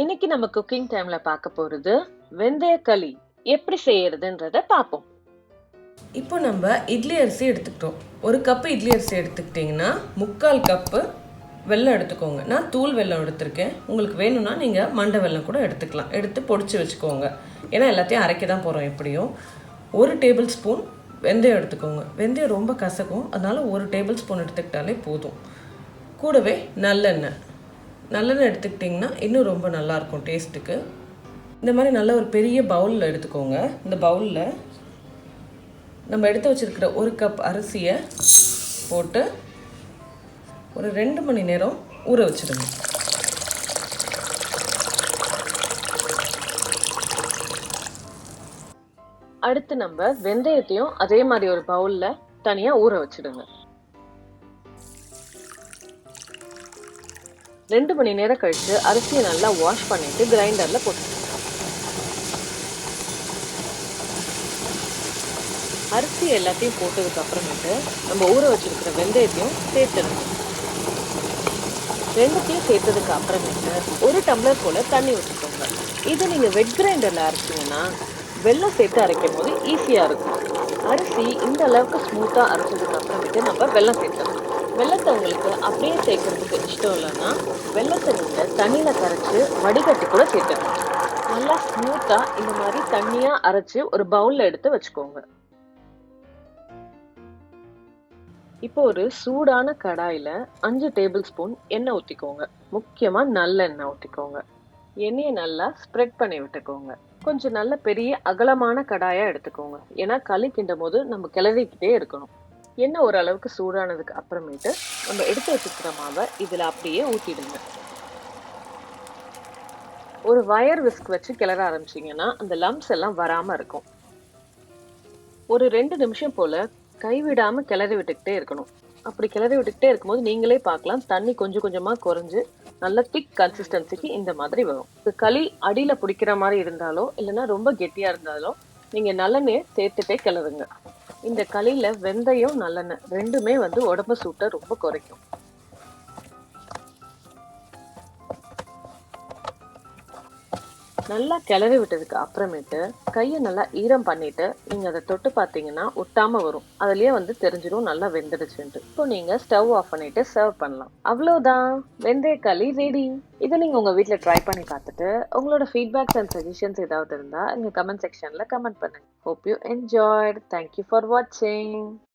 இன்னைக்கு நம்ம குக்கிங் டைம்ல பார்க்க போறது வெந்தய களி எப்படி செய்யறதுன்றத பார்ப்போம். இப்போ நம்ம இட்லி அரிசி எடுத்துக்கிட்டோம். ஒரு கப்பு இட்லி அரிசி எடுத்துக்கிட்டிங்கன்னா 3/4 கப்பு வெல்லம் எடுத்துக்கோங்க. நான் தூள் வெல்லம் எடுத்திருக்கேன். உங்களுக்கு வேணும்னா நீங்கள் மண்டை வெல்லம் கூட எடுத்துக்கலாம். எடுத்து பொடிச்சு வச்சுக்கோங்க. ஏன்னா எல்லாத்தையும் அரைக்க தான் போகிறோம் எப்படியும். 1 டேபிள் ஸ்பூன் வெந்தயம் எடுத்துக்கோங்க. வெந்தயம் ரொம்ப கசக்கும், அதனால் 1 டேபிள் ஸ்பூன் எடுத்துக்கிட்டாலே போதும். கூடவே நல்லெண்ணெய் எடுத்துக்கிட்டிங்கன்னா இன்னும் ரொம்ப நல்லாயிருக்கும் டேஸ்ட்டுக்கு. இந்த மாதிரி நல்ல ஒரு பெரிய பவுலில் எடுத்துக்கோங்க. இந்த பவுலில் நம்ம எடுத்து வச்சுருக்கிற 1 கப் அரிசியை போட்டு ஒரு 2 மணி நேரம் ஊற வச்சுடுங்க. அடுத்து நம்ம வெந்தயத்தையும் அதே மாதிரி ஒரு பவுல்ல தனியா ஊற வச்சிடுங்க. 2 மணி நேரம் கழிச்சு அரிசியை நல்லா வாஷ் பண்ணிட்டு கிரைண்டர்ல போட்டு அரிசி எல்லாத்தையும் போட்டதுக்கு அப்புறமேட்டு நம்ம ஊற வச்சிருக்கிற வெந்தயத்தையும் சேர்த்துடுங்க. ரெண்டுத்தையும் சேர்த்ததுக்கு அப்புறமேட்டு 1 டம்ளர் போல தண்ணி வச்சுக்கோங்க. இது நீங்க வெட் கிரைண்டர்ல அரைச்சிங்கன்னா வெல்லம் சேர்த்து அரைக்கும் போது ஈஸியா இருக்கும். அரிசி இந்த அளவுக்கு ஸ்மூத்தா அரைச்சதுக்கு அப்புறமேட்டு நம்ம வெல்லம் சேர்த்துடணும். வெல்லத்தை உங்களுக்கு அப்படியே சேர்க்கறதுக்கு இஷ்டம் இல்லைன்னா வெல்லத்தை நீங்க தண்ணியில கரைச்சு வடிகட்டி கூட சேர்த்துடணும். நல்லா ஸ்மூத்தா இந்த மாதிரி தண்ணியா அரைச்சு ஒரு பவுல்ல எடுத்து வச்சுக்கோங்க. இப்போ ஒரு சூடான கடாயில 5 டேபிள் ஸ்பூன் எண்ணெய் ஊத்திக்கோங்க. முக்கியமா நல்லெண்ணெய் ஊத்திக்கோங்க. எண்ணெயை நல்லா ஸ்ப்ரெட் பண்ணி விட்டுக்கோங்க. கொஞ்சம் நல்ல பெரிய அகலமான கடாயா எடுத்துக்கோங்க. ஏன்னா களி கிண்டும் போது நம்ம கிளறிக்கிட்டே இருக்கணும். எண்ணெய் ஓரளவுக்கு சூடானதுக்கு அப்புறமேட்டு நம்ம எடுத்து வச்சுக்கிற மாவை இதுல அப்படியே ஊத்திடுங்க. ஒரு வயர் விஸ்க் வச்சு கிளற ஆரம்பிச்சீங்கன்னா அந்த லம்ப்ஸ் எல்லாம் வராம இருக்கும். ஒரு 2 நிமிஷம் போல கைவிடாம கிளறி விட்டுக்கிட்டே இருக்கணும். அப்படி கிளறி விட்டுக்கிட்டே இருக்கும்போது நீங்களே பார்க்கலாம் தண்ணி கொஞ்சம் கொஞ்சமா குறைஞ்சு நல்ல திக் கன்சிஸ்டன்சிக்கு இந்த மாதிரி வரும். களி அடியில பிடிக்கிற மாதிரி இருந்தாலோ இல்லைன்னா ரொம்ப கெட்டியா இருந்தாலோ நீங்க நல்லெண்ணெயை சேர்த்துட்டே கிளறுங்க. இந்த களியில வெந்தயம் நல்லெண்ணெய் ரெண்டுமே உடம்பு சூட்டை ரொம்ப குறைக்கும். நல்லா கிளறி விட்டதுக்கு அப்புறமேட்டு கையை நல்லா ஈரம் பண்ணிட்டு நீங்க அதை தொட்டு பார்த்தீங்கன்னா ஒட்டாம வரும். அதுலயே தெரிஞ்சிடும் நல்லா வெந்துடுச்சுன்ட்டு. இப்போ நீங்க ஸ்டவ் ஆஃப் பண்ணிட்டு சர்வ் பண்ணலாம். அவ்வளவுதான், வெந்தய களி ரெடி. இதை நீங்க உங்க வீட்டுல ட்ரை பண்ணி பார்த்துட்டு உங்களோட ஃபீட்பேக்ஸ் அண்ட் சஜஷன்ஸ் ஏதாவது இருந்தா எங்க கமெண்ட் செக்ஷன்ல கமெண்ட் பண்ணுங்க. Hope you enjoyed. Thank you for வாட்சிங்.